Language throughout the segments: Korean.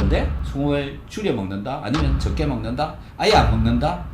그런데 소금을 줄여 먹는다? 아니면 적게 먹는다? 아예 안 먹는다?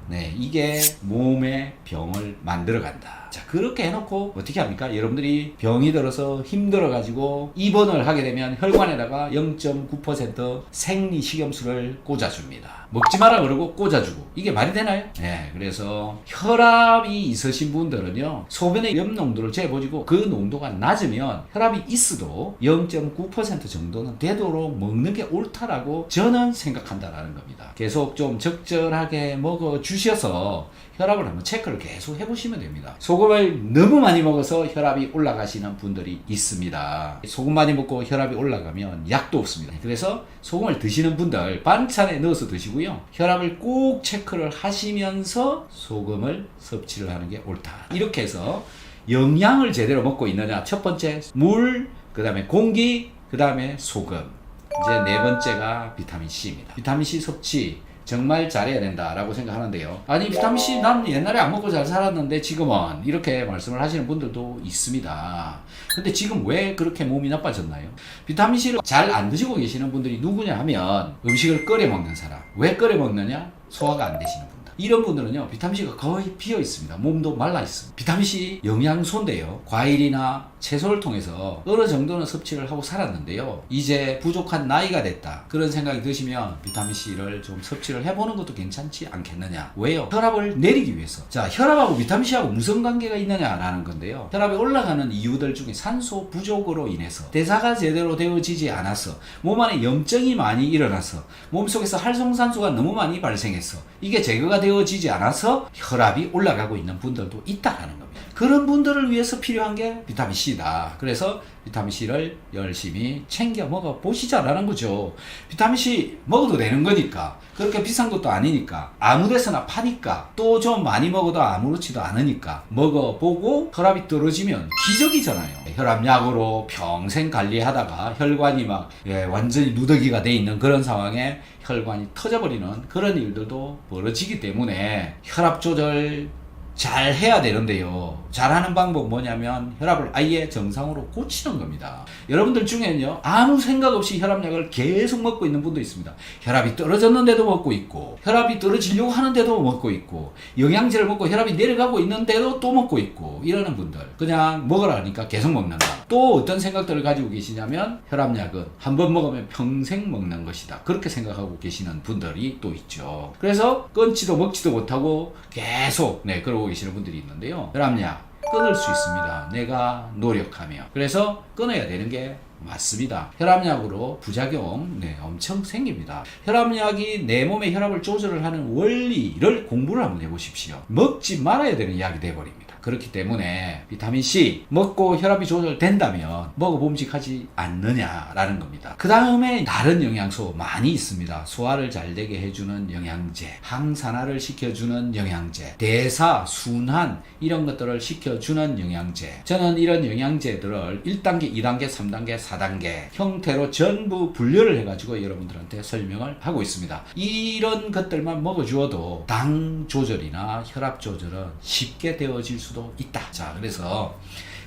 네, 이게 몸에 병을 만들어간다. 자, 그렇게 해놓고 어떻게 합니까? 여러분들이 병이 들어서 힘들어가지고 입원을 하게 되면 혈관에다가 0.9% 생리식염수를 꽂아줍니다. 먹지 마라 그러고 꽂아주고. 이게 말이 되나요? 네, 그래서 혈압이 있으신 분들은요, 소변의 염 농도를 재보시고 그 농도가 낮으면 혈압이 있어도 0.9% 정도는 되도록 먹는 게 옳다라고 저는 생각한다라는 겁니다. 계속 좀 적절하게 먹어주셔서 혈압을 한번 체크를 계속 해보시면 됩니다. 소금을 너무 많이 먹어서 혈압이 올라가시는 분들이 있습니다. 소금 많이 먹고 혈압이 올라가면 약도 없습니다. 그래서 소금을 드시는 분들 반찬에 넣어서 드시고요. 혈압을 꼭 체크를 하시면서 소금을 섭취를 하는 게 옳다. 이렇게 해서 영양을 제대로 먹고 있느냐. 첫 번째 물, 그 다음에 공기, 그 다음에 소금. 이제 네 번째가 비타민C입니다. 비타민C 섭취 정말 잘해야 된다라고 생각하는데요. 아니, 비타민C 난 옛날에 안 먹고 잘 살았는데 지금은, 이렇게 말씀을 하시는 분들도 있습니다. 근데 지금 왜 그렇게 몸이 나빠졌나요? 비타민C를 잘 안 드시고 계시는 분들이 누구냐 하면 음식을 끓여 먹는 사람. 왜 끓여 먹느냐? 소화가 안 되시는 분들. 이런 분들은요, 비타민C가 거의 비어 있습니다. 몸도 말라 있습니다. 비타민C 영양소인데요, 과일이나 채소를 통해서 어느 정도는 섭취를 하고 살았는데요, 이제 부족한 나이가 됐다, 그런 생각이 드시면 비타민C를 좀 섭취를 해보는 것도 괜찮지 않겠느냐. 왜요? 혈압을 내리기 위해서. 자, 혈압하고 비타민C하고 무슨 관계가 있느냐라는 건데요, 혈압이 올라가는 이유들 중에 산소 부족으로 인해서 대사가 제대로 되어지지 않아서 몸 안에 염증이 많이 일어나서 몸속에서 활성산소가 너무 많이 발생해서 이게 제거가 되어지지 않아서 혈압이 올라가고 있는 분들도 있다라는 겁니다. 그런 분들을 위해서 필요한 게 비타민C다. 그래서 비타민C를 열심히 챙겨 먹어 보시자라는 거죠. 비타민C 먹어도 되는 거니까, 그렇게 비싼 것도 아니니까, 아무 데서나 파니까, 또 좀 많이 먹어도 아무렇지도 않으니까 먹어보고 혈압이 떨어지면 기적이잖아요. 혈압약으로 평생 관리하다가 혈관이 막 완전히 누더기가 돼 있는 그런 상황에 혈관이 터져버리는 그런 일들도 벌어지기 때문에 혈압 조절 잘 해야 되는데요, 잘하는 방법 뭐냐면 혈압을 아예 정상으로 고치는 겁니다. 여러분들 중에는요, 아무 생각 없이 혈압약을 계속 먹고 있는 분도 있습니다. 혈압이 떨어졌는데도 먹고 있고, 혈압이 떨어지려고 하는데도 먹고 있고, 영양제를 먹고 혈압이 내려가고 있는데도 또 먹고 있고, 이러는 분들, 그냥 먹으라 하니까 계속 먹는다. 또 어떤 생각들을 가지고 계시냐면 혈압약은 한 번 먹으면 평생 먹는 것이다, 그렇게 생각하고 계시는 분들이 또 있죠. 그래서 끊지도 먹지도 못하고 계속 그러고 계시는 분들이 있는데요, 혈압약 끊을 수 있습니다, 내가 노력하며. 그래서 끊어야 되는 게 맞습니다. 혈압약으로 부작용 엄청 생깁니다. 혈압약이 내 몸의 혈압을 조절을 하는 원리를 공부를 한번 해보십시오. 먹지 말아야 되는 약이 돼버립니다. 그렇기 때문에 비타민C 먹고 혈압이 조절된다면 먹어봄직하지 않느냐라는 겁니다. 그 다음에 다른 영양소 많이 있습니다. 소화를 잘 되게 해주는 영양제, 항산화를 시켜주는 영양제, 대사, 순환 이런 것들을 시켜주는 영양제. 저는 이런 영양제들을 1단계, 2단계, 3단계, 4단계 형태로 전부 분류를 해가지고 여러분들한테 설명을 하고 있습니다. 이런 것들만 먹어주어도 당 조절이나 혈압 조절은 쉽게 되어질 수도 있다. 자, 그래서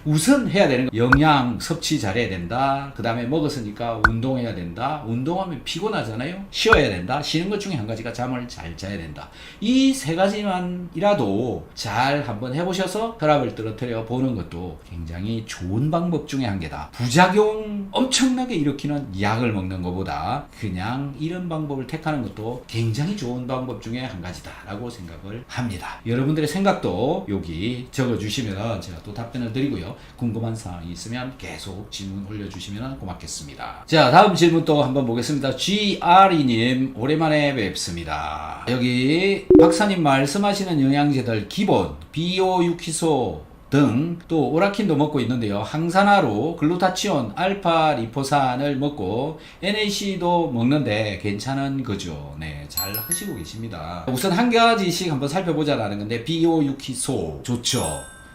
우선 해야 되는 거, 영양 섭취 잘해야 된다. 그 다음에 먹었으니까 운동해야 된다. 운동하면 피곤하잖아요. 쉬어야 된다. 쉬는 것 중에 한 가지가 잠을 잘 자야 된다. 이 세 가지만이라도 잘 한번 해보셔서 혈압을 떨어뜨려 보는 것도 굉장히 좋은 방법 중에 한 개다. 부작용 엄청나게 일으키는 약을 먹는 것보다 그냥 이런 방법을 택하는 것도 굉장히 좋은 방법 중에 한 가지다 라고 생각을 합니다. 여러분들의 생각도 여기 적어주시면 제가 또 답변을 드리고요, 궁금한 사항이 있으면 계속 질문 올려주시면 고맙겠습니다. 자, 다음 질문 또 한번 보겠습니다. GRE님 오랜만에 뵙습니다. 여기 박사님 말씀하시는 영양제들 기본 비오유키소 등 또 오라킨도 먹고 있는데요, 항산화로 글루타치온, 알파 리포산을 먹고 NAC도 먹는데 괜찮은 거죠? 네, 잘 하시고 계십니다. 우선 한 가지씩 한번 살펴보자라는 건데, 비오유키소 좋죠.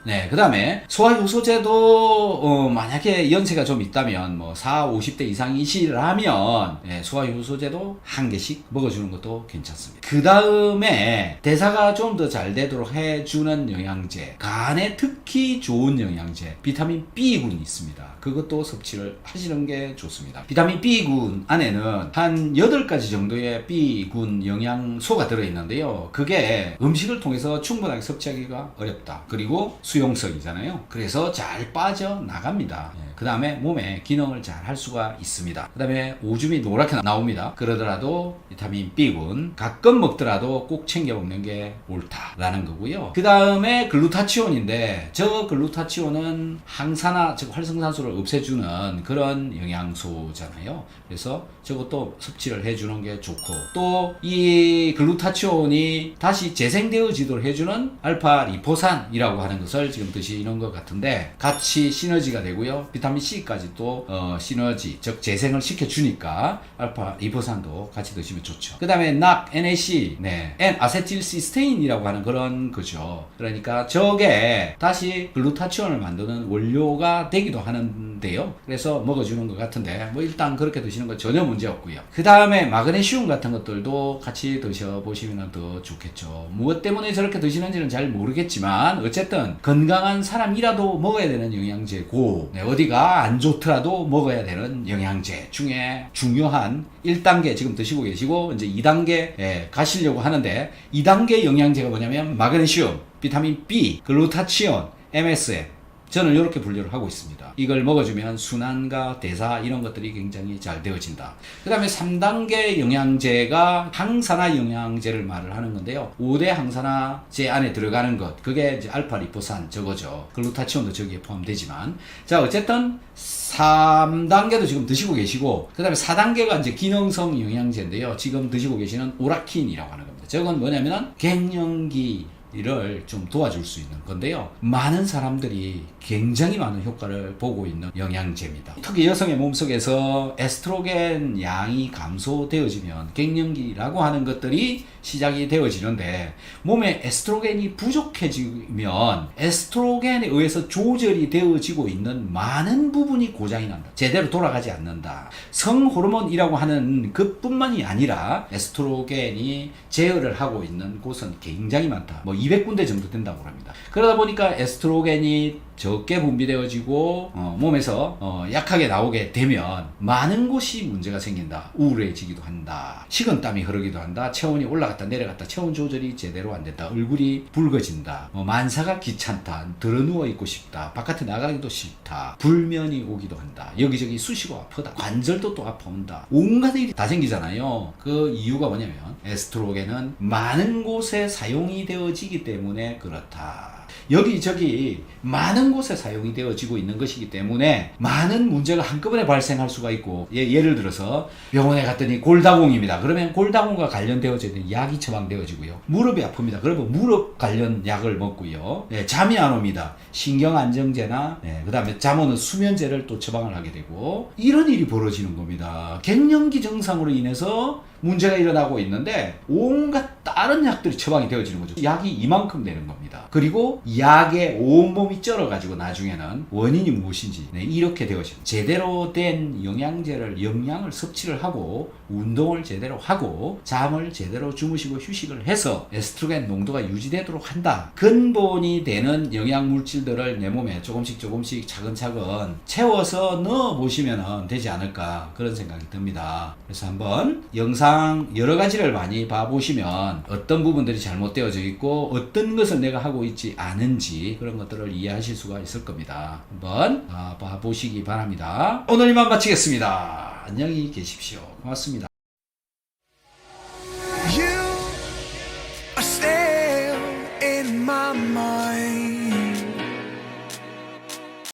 네, 그 다음에 소화효소제도 만약에 연세가 좀 있다면 뭐 50대 이상이시라면 소화효소제도 한 개씩 먹어주는 것도 괜찮습니다. 그 다음에 대사가 좀 더 잘 되도록 해주는 영양제, 간에 특히 좋은 영양제 비타민 B군이 있습니다. 그것도 섭취를 하시는 게 좋습니다. 비타민 B군 안에는 한 8가지 정도의 B군 영양소가 들어있는데요. 그게 음식을 통해서 충분하게 섭취하기가 어렵다. 그리고 수용성이잖아요. 그래서 잘 빠져나갑니다. 그 다음에 몸의 기능을 잘 할 수가 있습니다. 그 다음에 오줌이 노랗게 나옵니다. 그러더라도 비타민 B군 가끔 먹더라도 꼭 챙겨 먹는 게 옳다라는 거고요. 그 다음에 글루타치온인데 저 글루타치온은 항산화 즉 활성산소를 없애주는 그런 영양소잖아요. 그래서 저것도 섭취를 해주는 게 좋고 또 이 글루타치온이 다시 재생되어지도록 해주는 알파 리포산이라고 하는 것을 지금 드시는 것 같은데 같이 시너지가 되고요. 비타민 C까지 또 시너지 즉 재생을 시켜주니까 알파 리포산도 같이 드시면 좋죠. 그 다음에 NAC N아세틸시스테인이라고 하는 그런 거죠. 그러니까 저게 다시 글루타치온을 만드는 원료가 되기도 하는데요. 그래서 먹어주는 것 같은데 뭐 일단 그렇게 드시는 건 전혀 문제 없고요. 그 다음에 마그네슘 같은 것들도 같이 드셔보시면 더 좋겠죠. 무엇 때문에 저렇게 드시는지는 잘 모르겠지만 어쨌든 건강한 사람이라도 먹어야 되는 영양제고 어디가 안 좋더라도 먹어야 되는 영양제 중에 중요한 1단계 지금 드시고 계시고 이제 2단계 가시려고 하는데 2단계 영양제가 뭐냐면 마그네슘, 비타민 B, 글루타치온, MSM 저는 이렇게 분류를 하고 있습니다. 이걸 먹어주면 순환과 대사 이런 것들이 굉장히 잘 되어진다. 그 다음에 3단계 영양제가 항산화 영양제를 말을 하는 건데요. 5대 항산화제 안에 들어가는 것 그게 이제 알파 리포산 저거죠. 글루타치온도 저기에 포함되지만 자 어쨌든 3단계도 지금 드시고 계시고 그 다음에 4단계가 이제 기능성 영양제인데요. 지금 드시고 계시는 오라킨이라고 하는 겁니다. 저건 뭐냐면은 갱년기 이를 좀 도와줄 수 있는 건데요. 많은 사람들이 굉장히 많은 효과를 보고 있는 영양제입니다. 특히 여성의 몸속에서 에스트로겐 양이 감소되어지면 갱년기라고 하는 것들이 시작이 되어지는데 몸에 에스트로겐이 부족해지면 에스트로겐에 의해서 조절이 되어지고 있는 많은 부분이 고장이 난다. 제대로 돌아가지 않는다. 성호르몬이라고 하는 그뿐만이 아니라 에스트로겐이 제어를 하고 있는 곳은 굉장히 많다. 뭐 200군데 정도 된다고 합니다. 그러다 보니까 에스트로겐이 적게 분비되어지고 몸에서 약하게 나오게 되면 많은 곳이 문제가 생긴다. 우울해지기도 한다. 식은땀이 흐르기도 한다. 체온이 올라갔다 내려갔다. 체온 조절이 제대로 안 된다. 얼굴이 붉어진다. 만사가 귀찮다. 드러누워 있고 싶다. 바깥에 나가기도 싫다. 불면이 오기도 한다. 여기저기 쑤시고 아프다. 관절도 또 아파온다. 온갖 일이 다 생기잖아요. 그 이유가 뭐냐면 에스트로겐은 많은 곳에 사용이 되어지기 때문에 그렇다. 여기저기 많은 곳에 사용이 되어지고 있는 것이기 때문에 많은 문제가 한꺼번에 발생할 수가 있고 예를 들어서 병원에 갔더니 골다공입니다. 그러면 골다공과 관련되어져 있는 약이 처방되어지고요. 무릎이 아픕니다. 그러면 무릎 관련 약을 먹고요. 잠이 안 옵니다. 신경안정제나 그 다음에 잠 오는 수면제를 또 처방을 하게 되고 이런 일이 벌어지는 겁니다. 갱년기 증상으로 인해서 문제가 일어나고 있는데 온갖 다른 약들이 처방이 되어지는 거죠. 약이 이만큼 되는 겁니다. 그리고 약에 온몸이 쩔어가지고 나중에는 원인이 무엇인지 이렇게 되어집니다. 제대로 된 영양제를 영양을 섭취를 하고 운동을 제대로 하고 잠을 제대로 주무시고 휴식을 해서 에스트로겐 농도가 유지되도록 한다. 근본이 되는 영양물질들을 내 몸에 조금씩 차근차근 채워서 넣어보시면 되지 않을까 그런 생각이 듭니다. 그래서 한번 영상 여러 가지를 많이 봐보시면 어떤 부분들이 잘못되어져 있고 어떤 것을 내가 하고 있지 않은지 그런 것들을 이해하실 수가 있을 겁니다. 한번 봐보시기 바랍니다. 오늘 이만 마치겠습니다. 안녕히 계십시오. 고맙습니다.